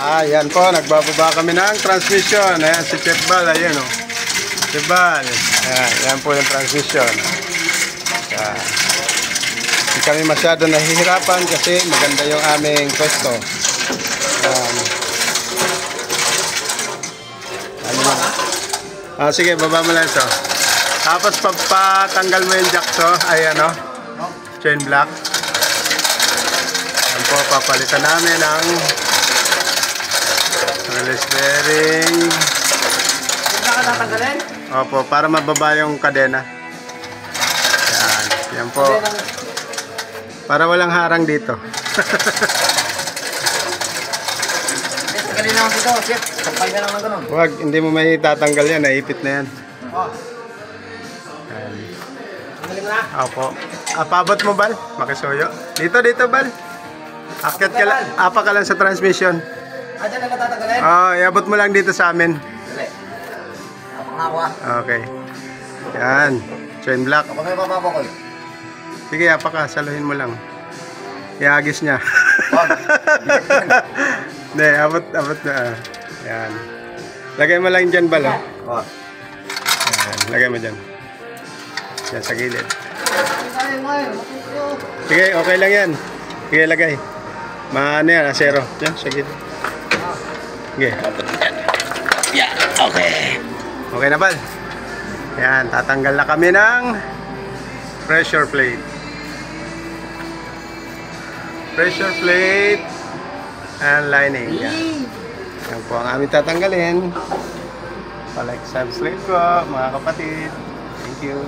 Ayan po, nagbababa kami ng transmission. Ayan, si Chef Bal, ayan o. Chef Bal. Ayan, ayan po yung transmission. Ayan. Hindi kami masyado nahihirapan kasi maganda yung aming pwesto. Ayan. Ano? Sige, baba mo lang ito. Tapos pagpatanggal mo yung jack to, ayan o. Chain block. Ayan po, papalitan namin ang release bearing. Hindi ka tatanggalin? Opo, para mababa yung kadena. Yan, yan po. Para walang harang dito. Tanggalin naman dito, chef. Kapal ka naman ganun. Huwag, hindi mo may tatanggal yan. Naipit na yan. Oh. Yan. Tanggalin mo na. Opo. Pabot mo, Bal? Makisuyo. Dito, Bal. Akyat ka lang. Apa ka lang sa transmission. Diyan na tatanggalin? Iabot mo lang dito sa amin. Dali. Kapag na ako Okay. Yan. Chain block. Kapag may papapa ko Sige, apa ka. Saluhin mo lang. Iagis niya. Hindi, abot na. Yan. Lagay mo lang dyan, Bal. Yan. Lagay mo dyan. Yan, sa gilid. Sige, okay lang yan. Sige, lagay. Maano yan, asero. Yan, sa gilid. Sige. Yan, okay. Okay na, Bal. Yan, tatanggal na kami ng pressure plate. Pressure plate and lining. Yan. Yan po ang aming tatanggalin. Palike, subscribe po, mga kapatid. Thank you.